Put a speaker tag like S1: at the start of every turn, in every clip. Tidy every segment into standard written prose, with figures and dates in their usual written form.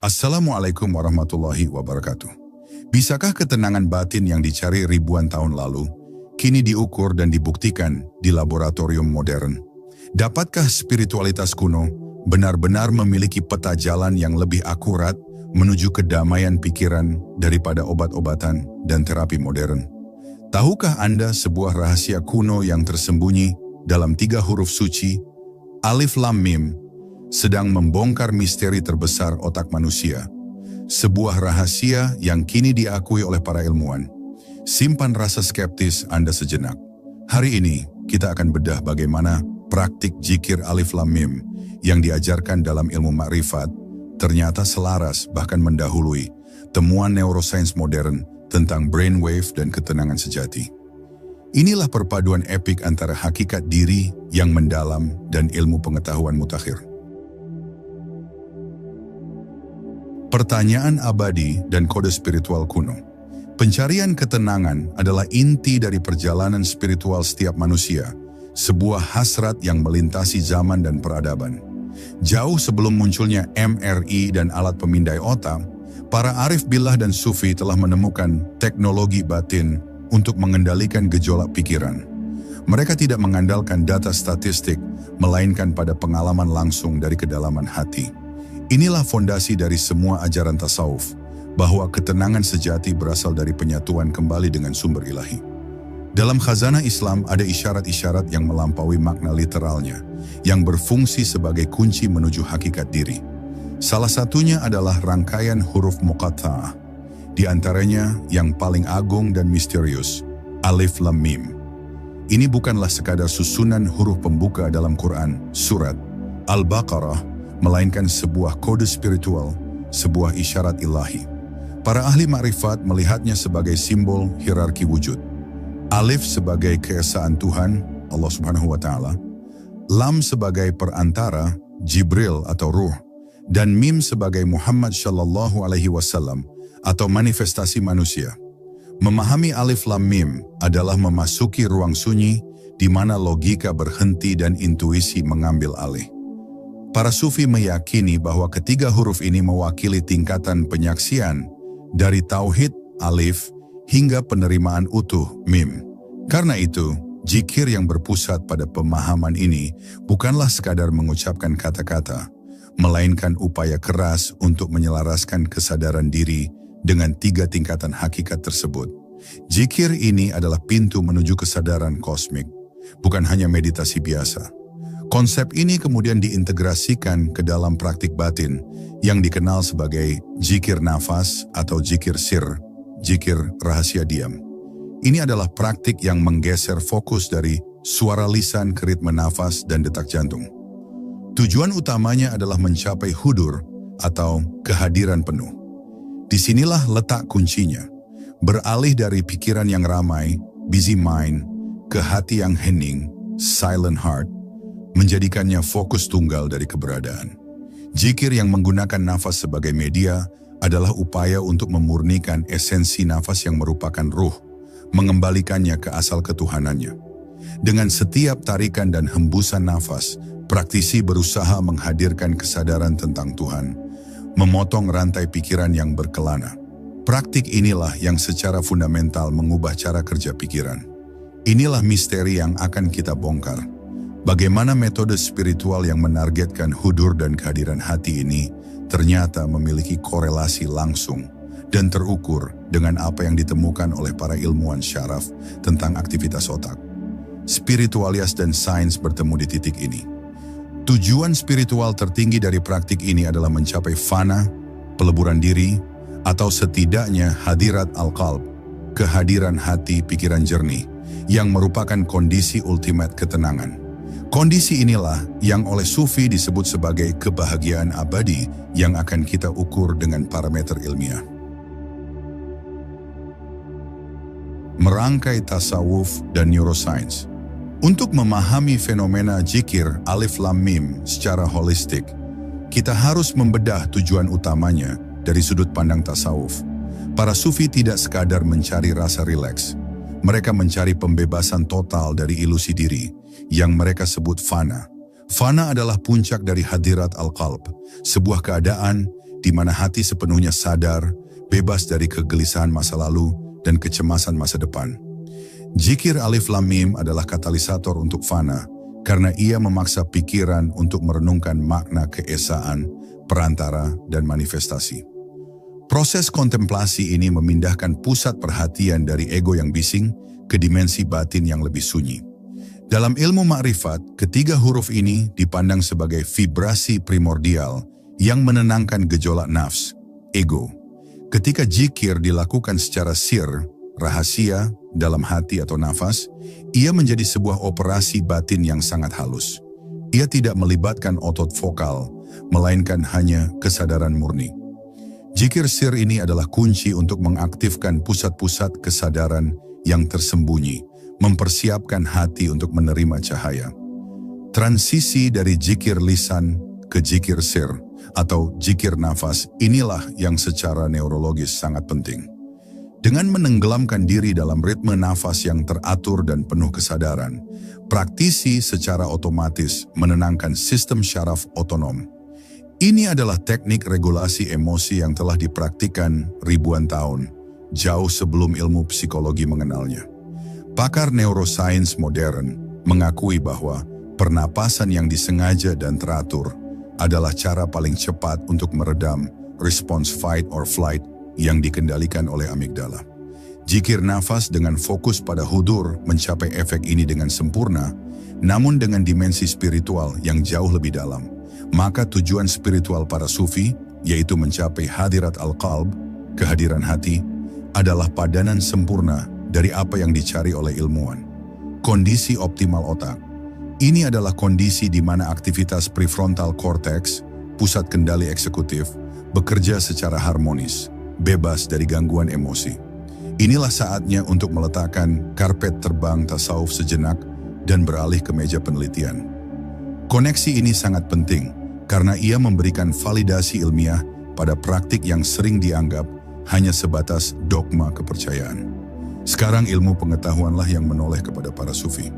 S1: Assalamualaikum warahmatullahi wabarakatuh. Bisakah ketenangan batin yang dicari ribuan tahun lalu, kini diukur dan dibuktikan di laboratorium modern? Dapatkah spiritualitas kuno benar-benar memiliki peta jalan yang lebih akurat menuju kedamaian pikiran daripada obat-obatan dan terapi modern? Tahukah Anda sebuah rahasia kuno yang tersembunyi dalam 3 huruf suci, Alif Lam Mim, sedang membongkar misteri terbesar otak manusia. Sebuah rahasia yang kini diakui oleh para ilmuwan. Simpan rasa skeptis Anda sejenak. Hari ini kita akan bedah bagaimana praktik zikir Alif Lam Mim yang diajarkan dalam ilmu makrifat ternyata selaras bahkan mendahului temuan neuroscience modern tentang brainwave dan ketenangan sejati. Inilah perpaduan epik antara hakikat diri yang mendalam dan ilmu pengetahuan mutakhir. Pertanyaan abadi dan kode spiritual kuno. Pencarian ketenangan adalah inti dari perjalanan spiritual setiap manusia, sebuah hasrat yang melintasi zaman dan peradaban. Jauh sebelum munculnya MRI dan alat pemindai otak, para arif billah dan sufi telah menemukan teknologi batin untuk mengendalikan gejolak pikiran. Mereka tidak mengandalkan data statistik, melainkan pada pengalaman langsung dari kedalaman hati. Inilah fondasi dari semua ajaran tasawuf, bahwa ketenangan sejati berasal dari penyatuan kembali dengan sumber ilahi. Dalam khazanah Islam ada isyarat-isyarat yang melampaui makna literalnya, yang berfungsi sebagai kunci menuju hakikat diri. Salah satunya adalah rangkaian huruf muqatta'ah, di antaranya yang paling agung dan misterius, Alif Lam Mim. Ini bukanlah sekadar susunan huruf pembuka dalam Quran, surat Al-Baqarah, melainkan sebuah kode spiritual, sebuah isyarat ilahi. Para ahli makrifat melihatnya sebagai simbol hierarki wujud. Alif sebagai keesaan Tuhan, Allah Subhanahu wa Ta'ala, Lam sebagai perantara, Jibril atau Ruh, dan Mim sebagai Muhammad Shallallahu Alaihi Wasallam atau manifestasi manusia. Memahami Alif Lam Mim adalah memasuki ruang sunyi di mana logika berhenti dan intuisi mengambil alih. Para sufi meyakini bahwa ketiga huruf ini mewakili tingkatan penyaksian dari tauhid alif hingga penerimaan utuh mim. Karena itu, zikir yang berpusat pada pemahaman ini bukanlah sekadar mengucapkan kata-kata, melainkan upaya keras untuk menyelaraskan kesadaran diri dengan 3 tingkatan hakikat tersebut. Zikir ini adalah pintu menuju kesadaran kosmik, bukan hanya meditasi biasa. Konsep ini kemudian diintegrasikan ke dalam praktik batin yang dikenal sebagai zikir nafas atau zikir sir, zikir rahasia diam. Ini adalah praktik yang menggeser fokus dari suara lisan ke ritme nafas dan detak jantung. Tujuan utamanya adalah mencapai hudur atau kehadiran penuh. Disinilah letak kuncinya, beralih dari pikiran yang ramai, busy mind, ke hati yang hening, silent heart, menjadikannya fokus tunggal dari keberadaan. Zikir yang menggunakan nafas sebagai media adalah upaya untuk memurnikan esensi nafas yang merupakan ruh, mengembalikannya ke asal ketuhanannya. Dengan setiap tarikan dan hembusan nafas, praktisi berusaha menghadirkan kesadaran tentang Tuhan, memotong rantai pikiran yang berkelana. Praktik inilah yang secara fundamental mengubah cara kerja pikiran. Inilah misteri yang akan kita bongkar. Bagaimana metode spiritual yang menargetkan hudur dan kehadiran hati ini ternyata memiliki korelasi langsung dan terukur dengan apa yang ditemukan oleh para ilmuwan syaraf tentang aktivitas otak. Spiritualitas dan sains bertemu di titik ini. Tujuan spiritual tertinggi dari praktik ini adalah mencapai fana, peleburan diri, atau setidaknya hadirat al-qalb, kehadiran hati pikiran jernih, yang merupakan kondisi ultimate ketenangan. Kondisi inilah yang oleh sufi disebut sebagai kebahagiaan abadi yang akan kita ukur dengan parameter ilmiah. Merangkai tasawuf dan neuroscience. Untuk memahami fenomena zikir Alif Lam Mim secara holistik, kita harus membedah tujuan utamanya dari sudut pandang tasawuf. Para sufi tidak sekadar mencari rasa rileks. Mereka mencari pembebasan total dari ilusi diri, yang mereka sebut fana. Fana adalah puncak dari hadirat al-qalb, sebuah keadaan di mana hati sepenuhnya sadar, bebas dari kegelisahan masa lalu dan kecemasan masa depan. Zikir Alif Lam Mim adalah katalisator untuk fana, karena ia memaksa pikiran untuk merenungkan makna keesaan, perantara, dan manifestasi. Proses kontemplasi ini memindahkan pusat perhatian dari ego yang bising ke dimensi batin yang lebih sunyi. Dalam ilmu makrifat, ketiga huruf ini dipandang sebagai vibrasi primordial yang menenangkan gejolak nafs, ego. Ketika zikir dilakukan secara sir, rahasia, dalam hati atau nafas, ia menjadi sebuah operasi batin yang sangat halus. Ia tidak melibatkan otot vokal, melainkan hanya kesadaran murni. Zikir sir ini adalah kunci untuk mengaktifkan pusat-pusat kesadaran yang tersembunyi, mempersiapkan hati untuk menerima cahaya. Transisi dari zikir lisan ke zikir sir atau zikir nafas inilah yang secara neurologis sangat penting. Dengan menenggelamkan diri dalam ritme nafas yang teratur dan penuh kesadaran, praktisi secara otomatis menenangkan sistem syaraf otonom. Ini adalah teknik regulasi emosi yang telah dipraktikkan ribuan tahun, jauh sebelum ilmu psikologi mengenalnya. Pakar neuroscience modern mengakui bahwa pernapasan yang disengaja dan teratur adalah cara paling cepat untuk meredam respons fight or flight yang dikendalikan oleh amigdala. Zikir nafas dengan fokus pada hudur mencapai efek ini dengan sempurna, namun dengan dimensi spiritual yang jauh lebih dalam. Maka tujuan spiritual para sufi, yaitu mencapai hadirat al-qalb, kehadiran hati, adalah padanan sempurna dari apa yang dicari oleh ilmuwan. Kondisi optimal otak. Ini adalah kondisi di mana aktivitas prefrontal cortex, pusat kendali eksekutif, bekerja secara harmonis, bebas dari gangguan emosi. Inilah saatnya untuk meletakkan karpet terbang tasawuf sejenak dan beralih ke meja penelitian. Koneksi ini sangat penting, karena ia memberikan validasi ilmiah pada praktik yang sering dianggap hanya sebatas dogma kepercayaan. Sekarang ilmu pengetahuanlah yang menoleh kepada para sufi.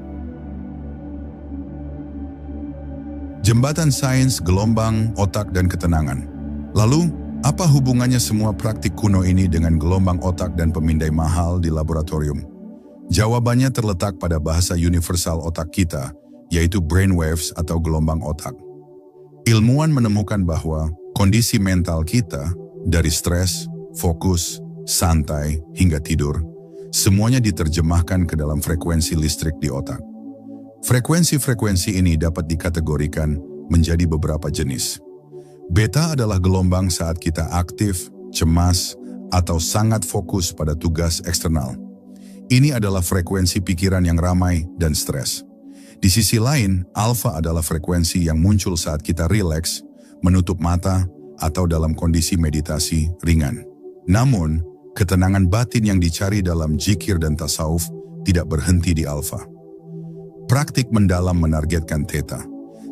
S1: Jembatan sains, gelombang, otak, dan ketenangan. Lalu, apa hubungannya semua praktik kuno ini dengan gelombang otak dan pemindai mahal di laboratorium? Jawabannya terletak pada bahasa universal otak kita, yaitu brainwaves atau gelombang otak. Ilmuwan menemukan bahwa kondisi mental kita, dari stres, fokus, santai, hingga tidur, semuanya diterjemahkan ke dalam frekuensi listrik di otak. Frekuensi-frekuensi ini dapat dikategorikan menjadi beberapa jenis. Beta adalah gelombang saat kita aktif, cemas, atau sangat fokus pada tugas eksternal. Ini adalah frekuensi pikiran yang ramai dan stres. Di sisi lain, alfa adalah frekuensi yang muncul saat kita rileks, menutup mata, atau dalam kondisi meditasi ringan. Namun, ketenangan batin yang dicari dalam zikir dan tasawuf tidak berhenti di alfa. Praktik mendalam menargetkan theta.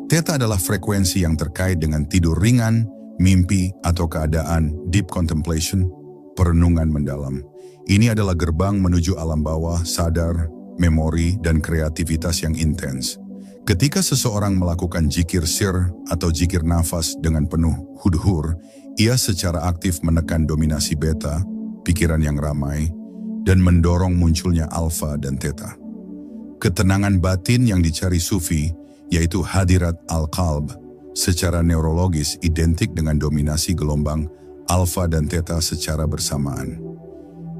S1: Theta adalah frekuensi yang terkait dengan tidur ringan, mimpi, atau keadaan deep contemplation, perenungan mendalam. Ini adalah gerbang menuju alam bawah, sadar, memori, dan kreativitas yang intens. Ketika seseorang melakukan zikir sir atau zikir nafas dengan penuh hudhur, ia secara aktif menekan dominasi beta, pikiran yang ramai, dan mendorong munculnya alfa dan theta. Ketenangan batin yang dicari sufi, yaitu hadirat al-qalb, secara neurologis identik dengan dominasi gelombang alfa dan theta secara bersamaan.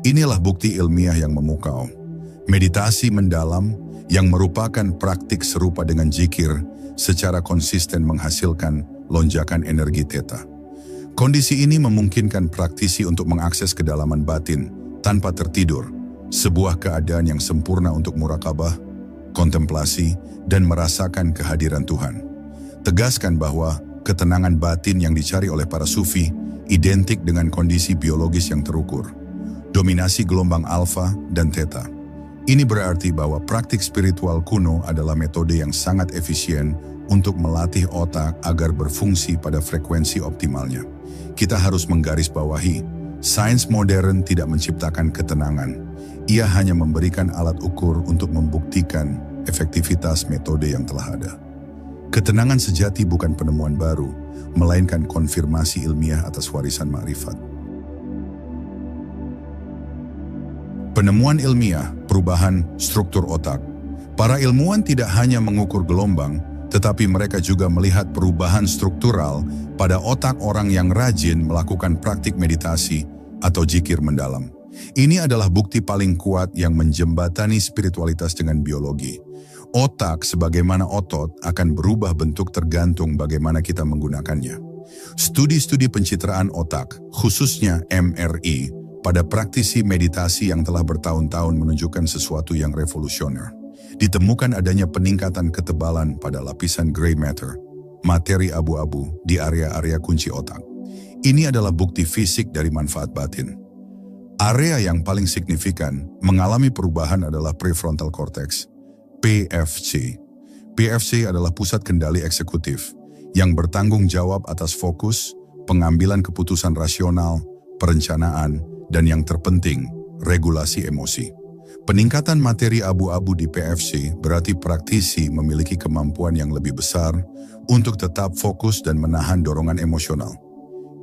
S1: Inilah bukti ilmiah yang memukau. Meditasi mendalam yang merupakan praktik serupa dengan zikir secara konsisten menghasilkan lonjakan energi theta. Kondisi ini memungkinkan praktisi untuk mengakses kedalaman batin tanpa tertidur, sebuah keadaan yang sempurna untuk murakabah, kontemplasi, dan merasakan kehadiran Tuhan. Tegaskan bahwa ketenangan batin yang dicari oleh para sufi identik dengan kondisi biologis yang terukur, dominasi gelombang alfa dan theta. Ini berarti bahwa praktik spiritual kuno adalah metode yang sangat efisien untuk melatih otak agar berfungsi pada frekuensi optimalnya. Kita harus menggarisbawahi, sains modern tidak menciptakan ketenangan. Ia hanya memberikan alat ukur untuk membuktikan efektivitas metode yang telah ada. Ketenangan sejati bukan penemuan baru, melainkan konfirmasi ilmiah atas warisan ma'rifat. Penemuan ilmiah, perubahan struktur otak. Para ilmuwan tidak hanya mengukur gelombang, tetapi mereka juga melihat perubahan struktural pada otak orang yang rajin melakukan praktik meditasi atau zikir mendalam. Ini adalah bukti paling kuat yang menjembatani spiritualitas dengan biologi. Otak sebagaimana otot akan berubah bentuk tergantung bagaimana kita menggunakannya. Studi-studi pencitraan otak, khususnya MRI, pada praktisi meditasi yang telah bertahun-tahun menunjukkan sesuatu yang revolusioner. Ditemukan adanya peningkatan ketebalan pada lapisan gray matter, materi abu-abu di area-area kunci otak. Ini adalah bukti fisik dari manfaat batin. Area yang paling signifikan mengalami perubahan adalah prefrontal cortex, PFC. PFC adalah pusat kendali eksekutif yang bertanggung jawab atas fokus, pengambilan keputusan rasional, perencanaan, dan yang terpenting, regulasi emosi. Peningkatan materi abu-abu di PFC berarti praktisi memiliki kemampuan yang lebih besar untuk tetap fokus dan menahan dorongan emosional.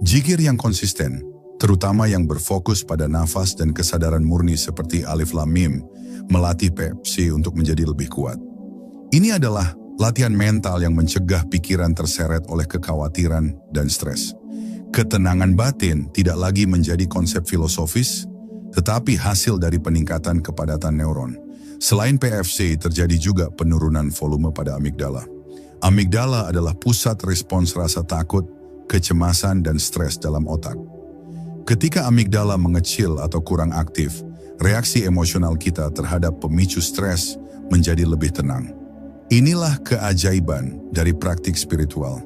S1: Zikir yang konsisten, terutama yang berfokus pada nafas dan kesadaran murni seperti Alif Lam Mim, melatih PFC untuk menjadi lebih kuat. Ini adalah latihan mental yang mencegah pikiran terseret oleh kekhawatiran dan stres. Ketenangan batin tidak lagi menjadi konsep filosofis, tetapi hasil dari peningkatan kepadatan neuron. Selain PFC, terjadi juga penurunan volume pada amigdala. Amigdala adalah pusat respons rasa takut, kecemasan, dan stres dalam otak. Ketika amigdala mengecil atau kurang aktif, reaksi emosional kita terhadap pemicu stres menjadi lebih tenang. Inilah keajaiban dari praktik spiritual.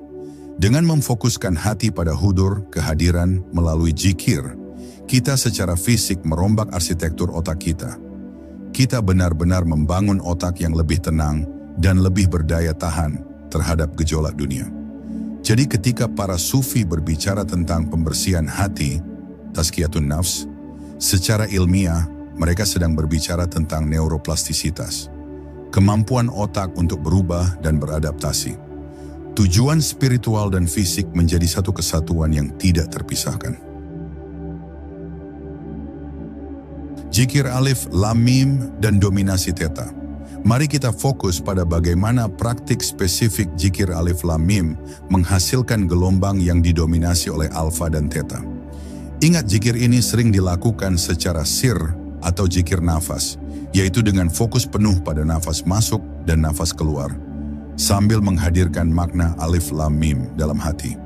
S1: Dengan memfokuskan hati pada hudur, kehadiran melalui zikir, kita secara fisik merombak arsitektur otak kita. Kita benar-benar membangun otak yang lebih tenang dan lebih berdaya tahan terhadap gejolak dunia. Jadi ketika para sufi berbicara tentang pembersihan hati, tazkiyatun nafs, secara ilmiah mereka sedang berbicara tentang neuroplastisitas, kemampuan otak untuk berubah dan beradaptasi. Tujuan spiritual dan fisik menjadi satu kesatuan yang tidak terpisahkan. Zikir Alif, Lam Mim, dan dominasi Theta. Mari kita fokus pada bagaimana praktik spesifik zikir Alif Lam Mim menghasilkan gelombang yang didominasi oleh alfa dan theta. Ingat, zikir ini sering dilakukan secara sir atau zikir nafas, yaitu dengan fokus penuh pada nafas masuk dan nafas keluar, sambil menghadirkan makna Alif Lam Mim dalam hati.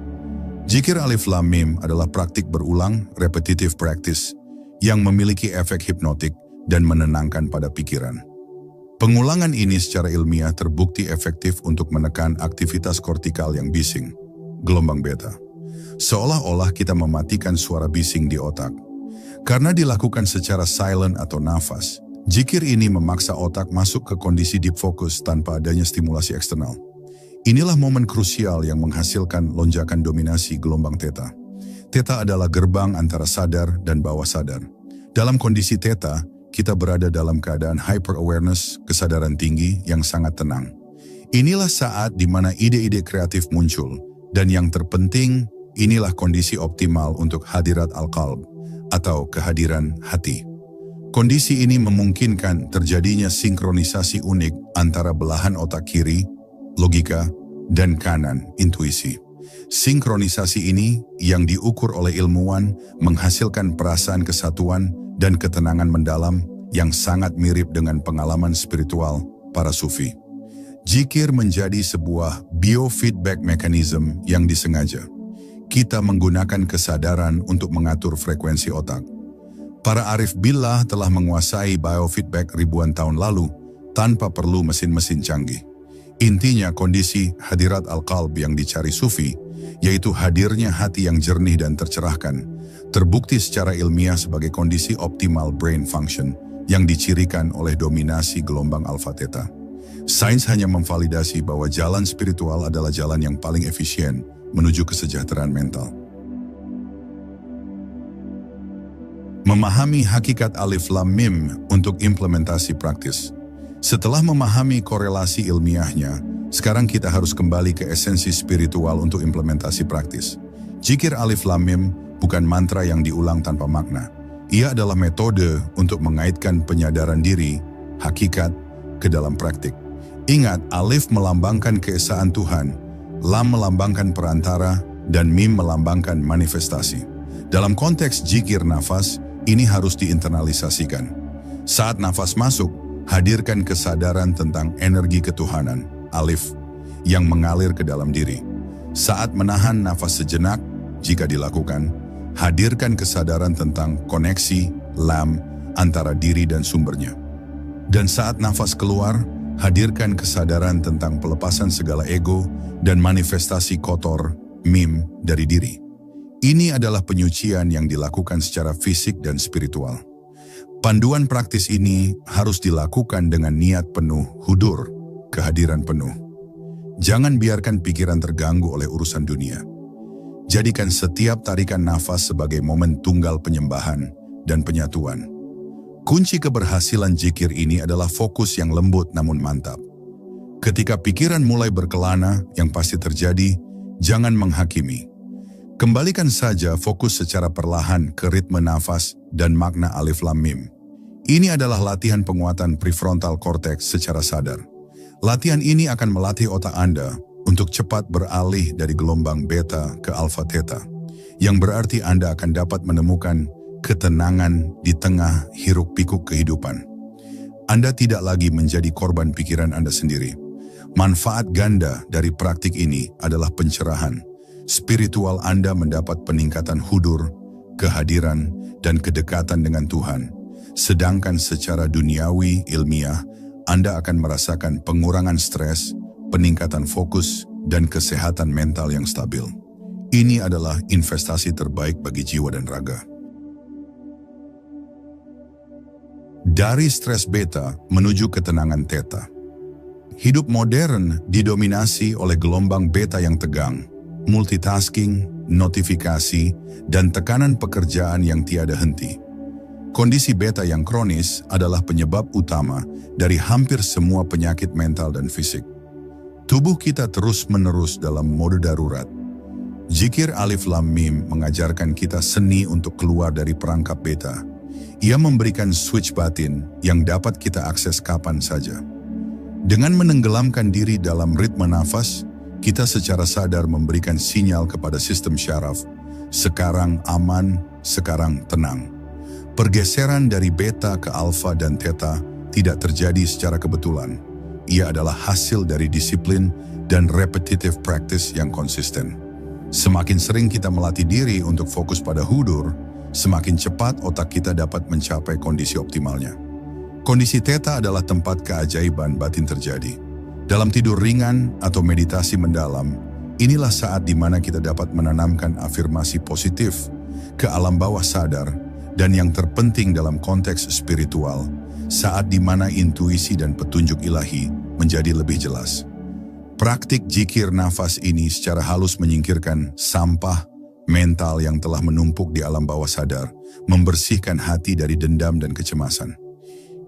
S1: Zikir Alif Lam Mim adalah praktik berulang, repetitive practice, yang memiliki efek hipnotik dan menenangkan pada pikiran. Pengulangan ini secara ilmiah terbukti efektif untuk menekan aktivitas kortikal yang bising, gelombang beta. Seolah-olah kita mematikan suara bising di otak. Karena dilakukan secara silent atau nafas, zikir ini memaksa otak masuk ke kondisi deep focus tanpa adanya stimulasi eksternal. Inilah momen krusial yang menghasilkan lonjakan dominasi gelombang theta. Theta adalah gerbang antara sadar dan bawah sadar. Dalam kondisi theta, kita berada dalam keadaan hyper-awareness, kesadaran tinggi yang sangat tenang. Inilah saat di mana ide-ide kreatif muncul, dan yang terpenting, inilah kondisi optimal untuk hadirat al-qalb, atau kehadiran hati. Kondisi ini memungkinkan terjadinya sinkronisasi unik antara belahan otak kiri, logika, dan kanan, intuisi. Sinkronisasi ini yang diukur oleh ilmuwan menghasilkan perasaan kesatuan dan ketenangan mendalam yang sangat mirip dengan pengalaman spiritual para sufi. Zikir menjadi sebuah biofeedback mechanism yang disengaja. Kita menggunakan kesadaran untuk mengatur frekuensi otak. Para arif billah telah menguasai biofeedback ribuan tahun lalu tanpa perlu mesin-mesin canggih. Intinya kondisi hadirat al-qalb yang dicari sufi, yaitu hadirnya hati yang jernih dan tercerahkan, terbukti secara ilmiah sebagai kondisi optimal brain function yang dicirikan oleh dominasi gelombang alfa theta. Sains hanya memvalidasi bahwa jalan spiritual adalah jalan yang paling efisien menuju kesejahteraan mental. Memahami hakikat Alif Lam Mim untuk implementasi praktis. Setelah memahami korelasi ilmiahnya, Sekarang kita harus kembali ke esensi spiritual untuk implementasi praktis. Zikir Alif Lam Mim bukan mantra yang diulang tanpa makna. Ia adalah metode untuk mengaitkan penyadaran diri, hakikat, ke dalam praktik. Ingat, Alif melambangkan keesaan Tuhan, Lam melambangkan perantara, dan Mim melambangkan manifestasi. Dalam konteks zikir nafas, ini harus diinternalisasikan. Saat nafas masuk, hadirkan kesadaran tentang energi ketuhanan, Alif, yang mengalir ke dalam diri. Saat menahan nafas sejenak, jika dilakukan, hadirkan kesadaran tentang koneksi, Lam, antara diri dan sumbernya. Dan saat nafas keluar, hadirkan kesadaran tentang pelepasan segala ego dan manifestasi kotor, Mim, dari diri. Ini adalah penyucian yang dilakukan secara fisik dan spiritual. Panduan praktis ini harus dilakukan dengan niat penuh, hudur, kehadiran penuh. Jangan biarkan pikiran terganggu oleh urusan dunia. Jadikan setiap tarikan nafas sebagai momen tunggal penyembahan dan penyatuan. Kunci keberhasilan zikir ini adalah fokus yang lembut namun mantap. Ketika pikiran mulai berkelana, yang pasti terjadi, jangan menghakimi. Kembalikan saja fokus secara perlahan ke ritme nafas dan makna Alif Lam Mim. Ini adalah latihan penguatan prefrontal cortex secara sadar. Latihan ini akan melatih otak Anda untuk cepat beralih dari gelombang beta ke alfa theta, yang berarti Anda akan dapat menemukan ketenangan di tengah hiruk-pikuk kehidupan. Anda tidak lagi menjadi korban pikiran Anda sendiri. Manfaat ganda dari praktik ini adalah pencerahan. Spiritual Anda mendapat peningkatan hudur, kehadiran, dan kedekatan dengan Tuhan. Sedangkan secara duniawi, ilmiah, Anda akan merasakan pengurangan stres, peningkatan fokus, dan kesehatan mental yang stabil. Ini adalah investasi terbaik bagi jiwa dan raga. Dari stres beta menuju ketenangan theta. Hidup modern didominasi oleh gelombang beta yang tegang, multitasking, notifikasi, dan tekanan pekerjaan yang tiada henti. Kondisi beta yang kronis adalah penyebab utama dari hampir semua penyakit mental dan fisik. Tubuh kita terus-menerus dalam mode darurat. Zikir Alif Lam Mim mengajarkan kita seni untuk keluar dari perangkap beta. Ia memberikan switch batin yang dapat kita akses kapan saja. Dengan menenggelamkan diri dalam ritme nafas, kita secara sadar memberikan sinyal kepada sistem syaraf, sekarang aman, sekarang tenang. Pergeseran dari beta ke alfa dan theta tidak terjadi secara kebetulan. Ia adalah hasil dari disiplin dan repetitive practice yang konsisten. Semakin sering kita melatih diri untuk fokus pada hudur, semakin cepat otak kita dapat mencapai kondisi optimalnya. Kondisi theta adalah tempat keajaiban batin terjadi. Dalam tidur ringan atau meditasi mendalam, inilah saat di mana kita dapat menanamkan afirmasi positif ke alam bawah sadar, dan yang terpenting dalam konteks spiritual, saat di mana intuisi dan petunjuk ilahi menjadi lebih jelas. Praktik zikir nafas ini secara halus menyingkirkan sampah mental yang telah menumpuk di alam bawah sadar, membersihkan hati dari dendam dan kecemasan.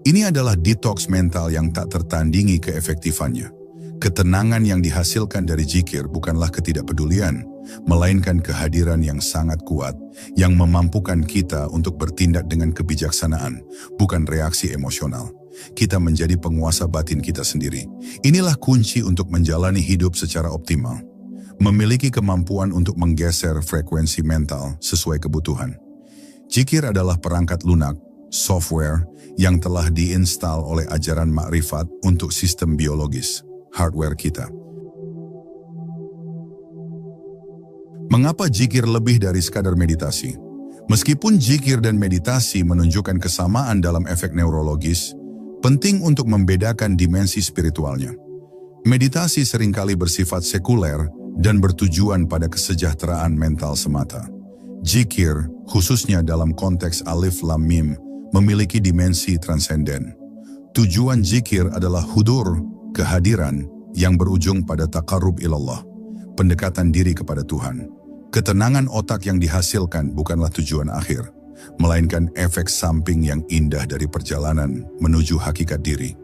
S1: Ini adalah detox mental yang tak tertandingi keefektifannya. Ketenangan yang dihasilkan dari zikir bukanlah ketidakpedulian, melainkan kehadiran yang sangat kuat, yang memampukan kita untuk bertindak dengan kebijaksanaan, bukan reaksi emosional. Kita menjadi penguasa batin kita sendiri. Inilah kunci untuk menjalani hidup secara optimal. Memiliki kemampuan untuk menggeser frekuensi mental sesuai kebutuhan. Zikir adalah perangkat lunak, software, yang telah diinstal oleh ajaran makrifat untuk sistem biologis, hardware kita. Mengapa zikir lebih dari sekadar meditasi? Meskipun zikir dan meditasi menunjukkan kesamaan dalam efek neurologis, penting untuk membedakan dimensi spiritualnya. Meditasi seringkali bersifat sekuler dan bertujuan pada kesejahteraan mental semata. Zikir, khususnya dalam konteks Alif Lam Mim, memiliki dimensi transenden. Tujuan zikir adalah hudur, kehadiran, yang berujung pada taqarrub ilallah, pendekatan diri kepada Tuhan. Ketenangan otak yang dihasilkan bukanlah tujuan akhir, melainkan efek samping yang indah dari perjalanan menuju hakikat diri.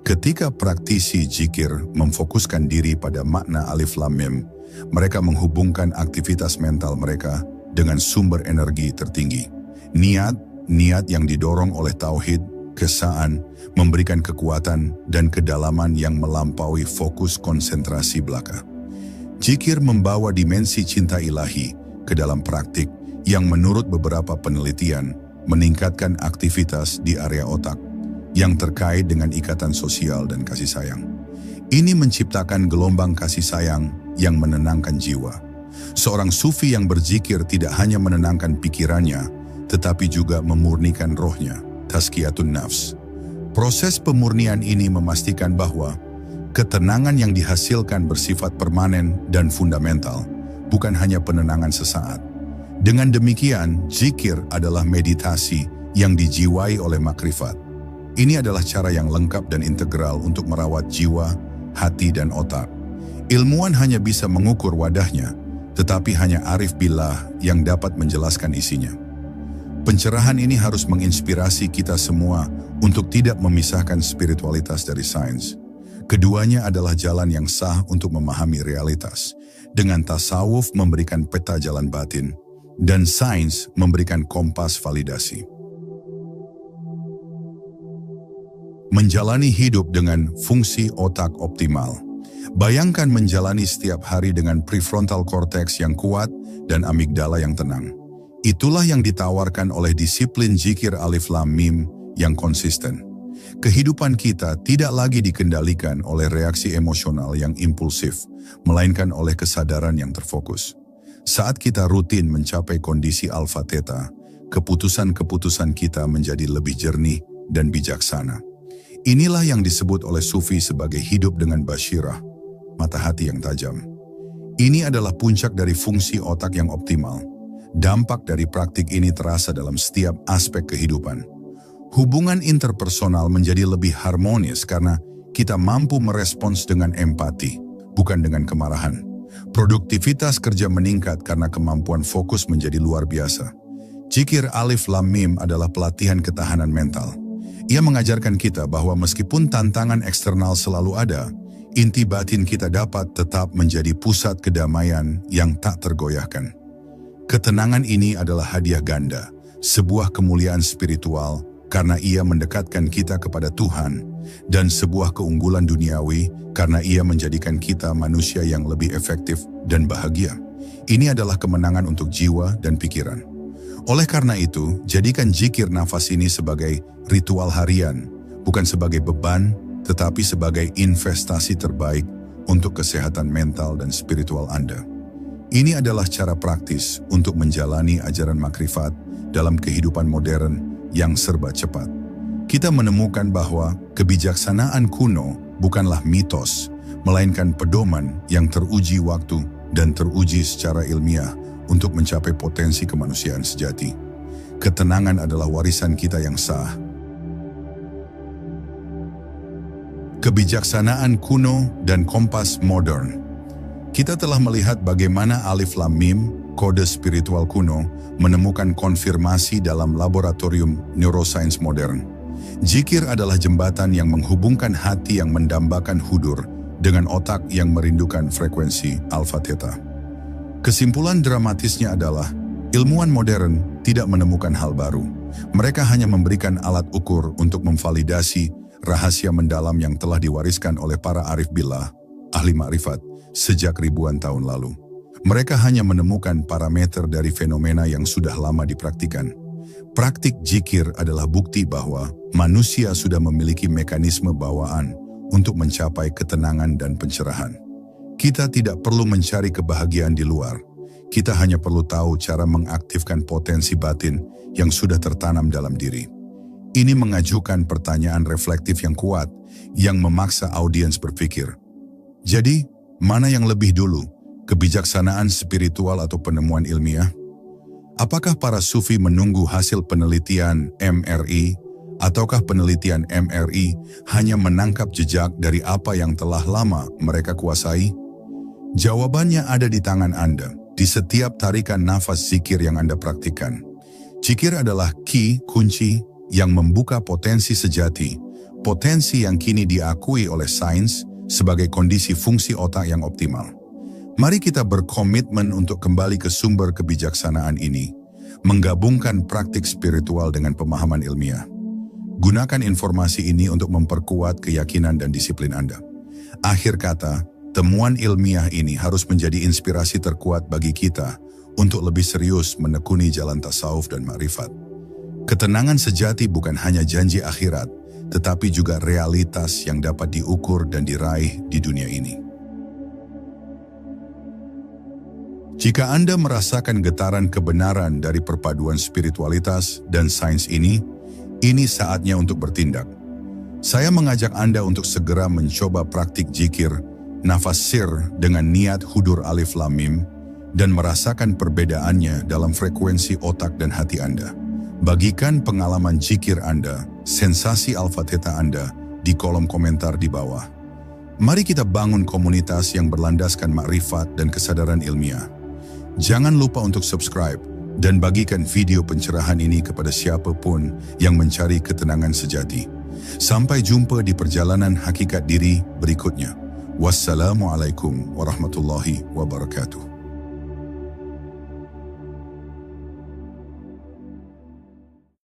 S1: Ketika praktisi zikir memfokuskan diri pada makna alif lam mim, mereka menghubungkan aktivitas mental mereka dengan sumber energi tertinggi. Niat yang didorong oleh tauhid, kesaan, memberikan kekuatan dan kedalaman yang melampaui fokus konsentrasi belaka. Zikir membawa dimensi cinta ilahi ke dalam praktik yang menurut beberapa penelitian meningkatkan aktivitas di area otak yang terkait dengan ikatan sosial dan kasih sayang. Ini menciptakan gelombang kasih sayang yang menenangkan jiwa. Seorang sufi yang berzikir tidak hanya menenangkan pikirannya, tetapi juga memurnikan rohnya, tazkiyatun nafs. Proses pemurnian ini memastikan bahwa ketenangan yang dihasilkan bersifat permanen dan fundamental, bukan hanya penenangan sesaat. Dengan demikian, zikir adalah meditasi yang dijiwai oleh makrifat. Ini adalah cara yang lengkap dan integral untuk merawat jiwa, hati, dan otak. Ilmuwan hanya bisa mengukur wadahnya, tetapi hanya arif billah yang dapat menjelaskan isinya. Pencerahan ini harus menginspirasi kita semua untuk tidak memisahkan spiritualitas dari sains. Keduanya adalah jalan yang sah untuk memahami realitas, dengan tasawuf memberikan peta jalan batin, dan sains memberikan kompas validasi. Menjalani hidup dengan fungsi otak optimal. Bayangkan menjalani setiap hari dengan prefrontal cortex yang kuat dan amigdala yang tenang. Itulah yang ditawarkan oleh disiplin zikir alif lam mim yang konsisten. Kehidupan kita tidak lagi dikendalikan oleh reaksi emosional yang impulsif, melainkan oleh kesadaran yang terfokus. Saat kita rutin mencapai kondisi alfa theta, keputusan-keputusan kita menjadi lebih jernih dan bijaksana. Inilah yang disebut oleh sufi sebagai hidup dengan basyirah, mata hati yang tajam. Ini adalah puncak dari fungsi otak yang optimal. Dampak dari praktik ini terasa dalam setiap aspek kehidupan. Hubungan interpersonal menjadi lebih harmonis karena kita mampu merespons dengan empati, bukan dengan kemarahan. Produktivitas kerja meningkat karena kemampuan fokus menjadi luar biasa. Zikir alif lam mim adalah pelatihan ketahanan mental. Ia mengajarkan kita bahwa meskipun tantangan eksternal selalu ada, inti batin kita dapat tetap menjadi pusat kedamaian yang tak tergoyahkan. Ketenangan ini adalah hadiah ganda, sebuah kemuliaan spiritual karena ia mendekatkan kita kepada Tuhan, dan sebuah keunggulan duniawi karena ia menjadikan kita manusia yang lebih efektif dan bahagia. Ini adalah kemenangan untuk jiwa dan pikiran. Oleh karena itu, jadikan zikir nafas ini sebagai ritual harian, bukan sebagai beban, tetapi sebagai investasi terbaik untuk kesehatan mental dan spiritual Anda. Ini adalah cara praktis untuk menjalani ajaran makrifat dalam kehidupan modern yang serba cepat. Kita menemukan bahwa kebijaksanaan kuno bukanlah mitos, melainkan pedoman yang teruji waktu dan teruji secara ilmiah untuk mencapai potensi kemanusiaan sejati. Ketenangan adalah warisan kita yang sah. Kebijaksanaan kuno dan kompas modern. Kita telah melihat bagaimana alif lam mim, kode spiritual kuno, menemukan konfirmasi dalam laboratorium neuroscience modern. Zikir adalah jembatan yang menghubungkan hati yang mendambakan hudur dengan otak yang merindukan frekuensi alfa theta. Kesimpulan dramatisnya adalah, ilmuwan modern tidak menemukan hal baru. Mereka hanya memberikan alat ukur untuk memvalidasi rahasia mendalam yang telah diwariskan oleh para arif billah, ahli makrifat, sejak ribuan tahun lalu. Mereka hanya menemukan parameter dari fenomena yang sudah lama dipraktikan. Praktik zikir adalah bukti bahwa manusia sudah memiliki mekanisme bawaan untuk mencapai ketenangan dan pencerahan. Kita tidak perlu mencari kebahagiaan di luar. Kita hanya perlu tahu cara mengaktifkan potensi batin yang sudah tertanam dalam diri. Ini mengajukan pertanyaan reflektif yang kuat yang memaksa audiens berpikir. Jadi, mana yang lebih dulu, kebijaksanaan spiritual atau penemuan ilmiah? Apakah para sufi menunggu hasil penelitian MRI, ataukah penelitian MRI hanya menangkap jejak dari apa yang telah lama mereka kuasai? Jawabannya ada di tangan Anda, di setiap tarikan nafas zikir yang Anda praktikkan. Zikir adalah kunci yang membuka potensi sejati, potensi yang kini diakui oleh sains sebagai kondisi fungsi otak yang optimal. Mari kita berkomitmen untuk kembali ke sumber kebijaksanaan ini, menggabungkan praktik spiritual dengan pemahaman ilmiah. Gunakan informasi ini untuk memperkuat keyakinan dan disiplin Anda. Akhir kata, temuan ilmiah ini harus menjadi inspirasi terkuat bagi kita untuk lebih serius menekuni jalan tasawuf dan makrifat. Ketenangan sejati bukan hanya janji akhirat, tetapi juga realitas yang dapat diukur dan diraih di dunia ini. Jika Anda merasakan getaran kebenaran dari perpaduan spiritualitas dan sains ini saatnya untuk bertindak. Saya mengajak Anda untuk segera mencoba praktik zikir, nafas sir dengan niat hudur alif lam mim, dan merasakan perbedaannya dalam frekuensi otak dan hati Anda. Bagikan pengalaman zikir Anda, sensasi alfa theta Anda di kolom komentar di bawah. Mari kita bangun komunitas yang berlandaskan makrifat dan kesadaran ilmiah. Jangan lupa untuk subscribe dan bagikan video pencerahan ini kepada siapapun yang mencari ketenangan sejati. Sampai jumpa di perjalanan hakikat diri berikutnya. Wassalamualaikum warahmatullahi wabarakatuh.